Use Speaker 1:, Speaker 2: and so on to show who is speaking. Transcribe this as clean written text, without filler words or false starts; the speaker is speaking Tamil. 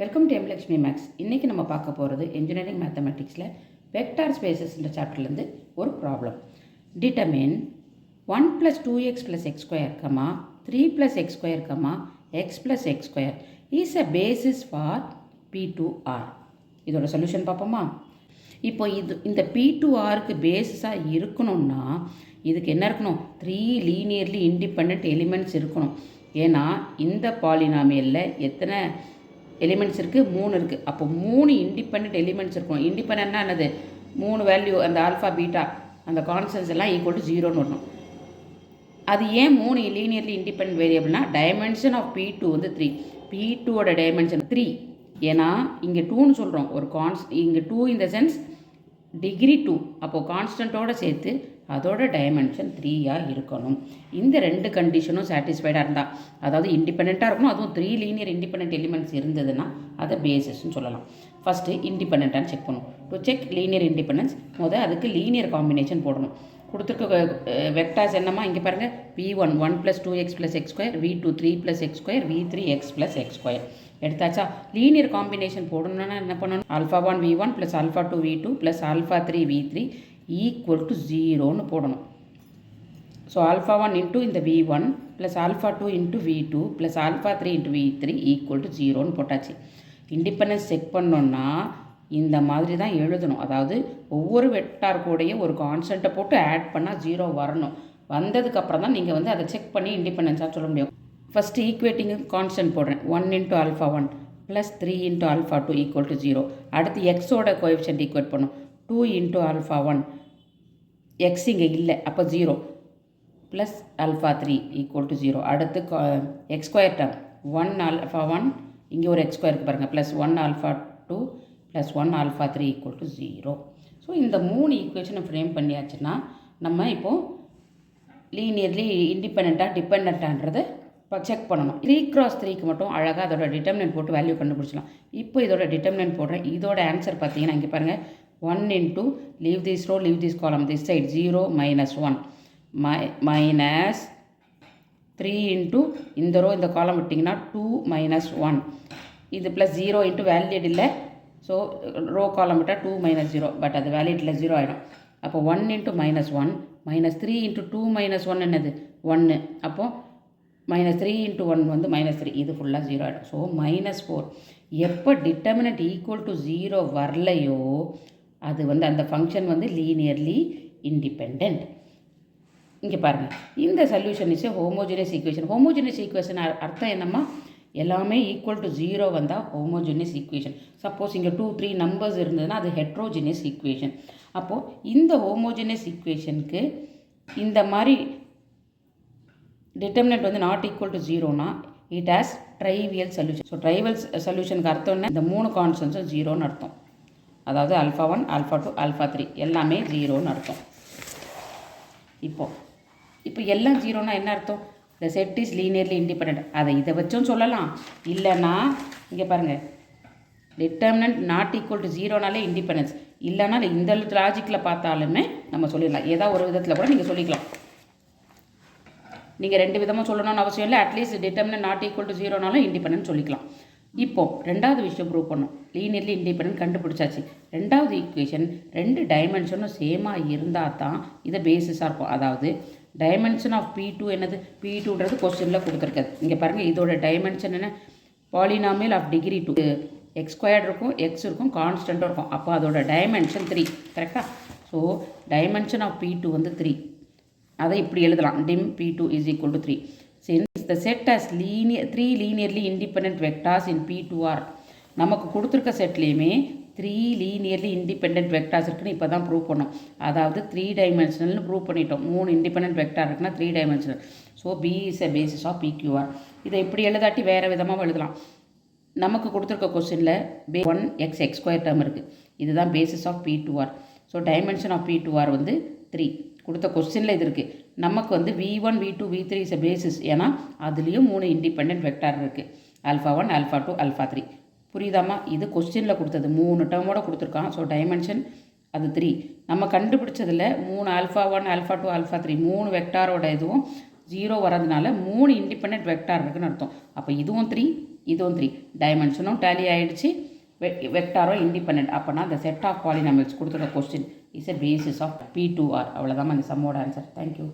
Speaker 1: Welcome to எம்லக்ஷ்மி maths. இன்றைக்கி நம்ம பார்க்க போகிறது இன்ஜினியரிங் மேத்தமெட்டிக்ஸில் வெக்டார் ஸ்பேசஸ்ன்ற சாப்டர்லேருந்து ஒரு problem. Determine 1 + 2x + x square 3 + x square x + x square is a basis for P2R. இதோட சொல்யூஷன் பார்ப்போமா? இப்போ இந்த P2Rக்கு பேசிஸாக இருக்கணும்னா இதுக்கு என்ன இருக்கணும்? 3 லீனியர்லி இண்டிபெண்ட் எலிமெண்ட்ஸ் இருக்கணும். ஏன்னா இந்த பாலினாமியலில் எத்தனை எலிமெண்ட்ஸ் இருக்குது? 3 இருக்குது. அப்போ 3 இண்டிபெண்ட் எலிமெண்ட்ஸ் இருக்கும். இண்டிபெண்ட்னா என்னது? 3 வேல்யூ, அந்த ஆல்ஃபா பீட்டா அந்த கான்ஸ்டன்ட்ஸ் எல்லாம் ஈக்குவல் டு 0ன்னு வரணும். அது ஏன் 3 லீனியர்லி இண்டிபெண்ட் வேரியபிள்னா டைமென்ஷன் ஆஃப் P2 வந்து 3. P2ஓட டைமென்ஷன் 3. ஏன்னா இங்கே 2ன்னு சொல்கிறோம். ஒரு இங்கே 2 இந்த சென்ஸ் டிகிரி 2. அப்போது கான்ஸ்டன்ட்டோடு சேர்த்து அதோட டைமென்ஷன் 3 இருக்கணும். இந்த 2 கண்டிஷனும் சாட்டிஸ்ஃபைடாக இருந்தால், அதாவது இண்டிபெண்ட்டாக இருக்கணும், அதுவும் 3 லீனியர் இண்டிபெண்ட் எலிமெண்ட்ஸ் இருந்ததுன்னா அதை பேசிஸ்ன்னு சொல்லலாம். ஃபஸ்ட்டு இண்டிபெண்ட்டான்னு செக் பண்ணணும். டு செக் லீனியர் இண்டிபெண்டன்ஸ் அதுக்கு லீனியர் காம்பினேஷன் போடணும். கொடுத்துருக்க வெக்டார்ஸ் என்னம்மா? இங்கே பாருங்கள், V1 1 + 2x + x square, V2 3 + x square, V3 x + x square எடுத்தாச்சா? லீனியர் காம்பினேஷன் போடணுன்னா என்ன பண்ணணும்? α1 V1 + α2 V2 + α3 V3 = 0ன்னு போடணும். ஸோ α1 இந்த V1 + α2 V2 + α3 V3 = 0ன்னு போட்டாச்சு. இண்டிபெண்டன்ஸ் செக் பண்ணோன்னா இந்த மாதிரி தான் எழுதணும். அதாவது ஒவ்வொரு வெக்டார் கூடயே ஒரு கான்ஸ்டன்ட்டை போட்டு ஆட் பண்ணால் 0 வரணும். வந்ததுக்கப்புறம் தான் நீங்கள் அதை செக் பண்ணி இண்டிபெண்டன்ஸாக சொல்ல முடியும். ஃபஸ்ட்டு ஈக்குவேட்டிங் கான்ஸ்டன்ட் போடுறேன். 1 × α1 + 3 × α2 = 0. அடுத்து எக்ஸோட கோஎஃபிஷியன்ட் ஈக்குவேட் பண்ணும். 2 × α1 எக்ஸ் இங்கே இல்லை, அப்போ 0 + α3 = 0. அடுத்து எக்ஸ் ஸ்கொயர் டேர்ம் 1 α1 இங்கே ஒரு எக்ஸ் ஸ்கொயருக்கு பாருங்கள், +1 α2 + 1 α3 = 0. ஸோ இந்த 3 ஈக்குவேஷனை ஃப்ரேம் பண்ணியாச்சுன்னா நம்ம இப்போது லீனியர்லி இண்டிபெண்ட்டாக டிபெண்ட்டான்றதை செக் பண்ணணும். 3 × 3க்கு மட்டும் அழகாக அதோட டிட்டர்மினன்ட் போட்டு வேல்யூ கண்டுபிடிச்சலாம். இப்போ இதோட டிட்டர்மினன்ட் போடுறேன். இதோட ஆன்சர் பார்த்தீங்கன்னா இங்கே பாருங்கள், 1 × leave this row, leave this column, this side 0 - 1 minus 3 × இந்த ரோ இந்த காலம் விட்டிங்கன்னா 2 - 1 இது +0 × வேலிட் இல்லை. ஸோ ரோ காலம் விட்டால் 2 - 0, பட் அது வேலிடில் 0 ஆகிடும். அப்போ 1 × -1 -3 × 2 - 1 என்னது? 1. அப்போது -3 × 1 வந்து -3, இது ஃபுல்லாக 0 ஆகிடும். ஸோ -4 எப்போ டிட்டர்மினன்ட் ஈக்குவல் டு 0 வரலையோ அது அந்த ஃபங்க்ஷன் லீனியர்லி இண்டிபெண்ட். இங்கே பாருங்கள், இந்த solution is a homogeneous equation. Homogeneous equation அர்த்தம் என்னம்மா? எல்லாமே ஈக்குவல் டு 0 வந்தால் ஹோமோஜினியஸ் ஈக்குவேஷன். சப்போஸ் இங்கே 2 3 நம்பர்ஸ் இருந்ததுன்னா அது ஹெட்ரோஜினியஸ் ஈக்குவேஷன். அப்போது இந்த ஹோமோஜினியஸ் ஈக்குவேஷனுக்கு இந்த மாதிரி டிட்டர்மினன்ட் நாட் ஈக்குவல் டு 0னா it has trivial solution. So trivial சொல்யூஷனுக்கு அர்த்தம் என்ன? இந்த 3 கான்ஸ்டன்ட்ஸும் 0ன்னு அர்த்தம். அதாவது α1 α2 α3 எல்லாமே 0ன்னு அர்த்தம். இப்போ எல்லாம் 0னா என்ன அர்த்தம்? The set is linearly independent. அதை இதை வச்சும் சொல்லலாம். இல்லைன்னா இங்கே பாருங்கள், டிட்டர்மினன்ட் நாட் ஈக்குவல் டு 0னாலே இண்டிபெண்டன்ஸ். இல்லைனா இந்த லாஜிக்கில் பார்த்தாலுமே நம்ம சொல்லிடலாம். ஏதாவது ஒரு விதத்தில் கூட நீங்கள் சொல்லிக்கலாம். நீங்கள் 2 விதமாக சொல்லணும்னு அவசியம் இல்லை. At least determinant not equal to 0னாலும் இண்டிபெண்டன்ட் சொல்லிக்கலாம். இப்போது ரெண்டாவது விஷயம் ப்ரூவ் பண்ணோம். லீனியர்லி இண்டிபெண்டன்ட் கண்டுபிடிச்சாச்சு. ரெண்டாவது ஈக்குவேஷன் 2 டைமென்ஷனும் சேமாக இருந்தால் தான் இதை பேசிஸாக இருக்கும். அதாவது டைமென்ஷன் ஆஃப் P2 என்னது? P2ன்றது கொஸ்டினில் கொடுத்துருக்காது. இங்கே பாருங்கள், இதோட டைமென்ஷன் என்ன? Polynomial of degree 2. X squared இருக்கும், எக்ஸ் இருக்கும், கான்ஸ்டண்ட்டும் இருக்கும். அப்போ அதோட டைமென்ஷன் 3. கரெக்டாக? So dimension of P2 3. அதை இப்படி எழுதலாம். dim P2 = 3. Since the set has 3 linearly independent vectors in P2R, நமக்கு கொடுத்துருக்க செட்லேயுமே 3 லீனியர்லி இண்டிபெண்ட் வெக்டார்ஸ் இருக்குன்னு இப்போ தான் ப்ரூவ் பண்ணோம். அதாவது 3 டைமென்ஷனல்னு ப்ரூவ் பண்ணிட்டோம். 3 இண்டிபெண்ட் வெக்டார் இருக்குன்னா 3 dimensional. So B is a basis of PQR. இதை இப்படி எழுதாட்டி வேறு விதமாக எழுதலாம். நமக்கு கொடுத்துருக்க கொஸ்டினில் 1 x ஸ்கொயர் டேர்ம் இருக்குது. இதுதான் basis of P2R. So dimension of P2R 3. கொடுத்த கொஸ்டினில் இது இருக்குது. நமக்கு V1 V2 V3 is a basis. ஏன்னா அதுலேயும் 3 இண்டிபெண்ட் வெக்டார் இருக்குது. α1 α2 α3. புரியுதாம்மா? இது கொஸ்டினில் கொடுத்தது 3 டேர்மோடு கொடுத்துருக்கான். ஸோ டைமென்ஷன் அது 3. நம்ம கண்டுபிடிச்சதில் 3 α1 α2 α3 3 வெக்டாரோட இதுவும் 0 வரதுனால 3 இண்டிபெண்ட் வெக்டார் இருக்குன்னு அர்த்தம். அப்போ இதுவும் 3 இதுவும் 3 டைமென்ஷனும் டேலி ஆகிடுச்சு, வெக்டாரும் இண்டிபெண்ட். அப்போனா அந்த செட் ஆஃப் பாலினாமியல்ஸ் கொடுத்துருக்க question is a basis of P2R. அவ்வளோதான் அந்த சம்மோட ஆன்சர். தேங்க்யூ.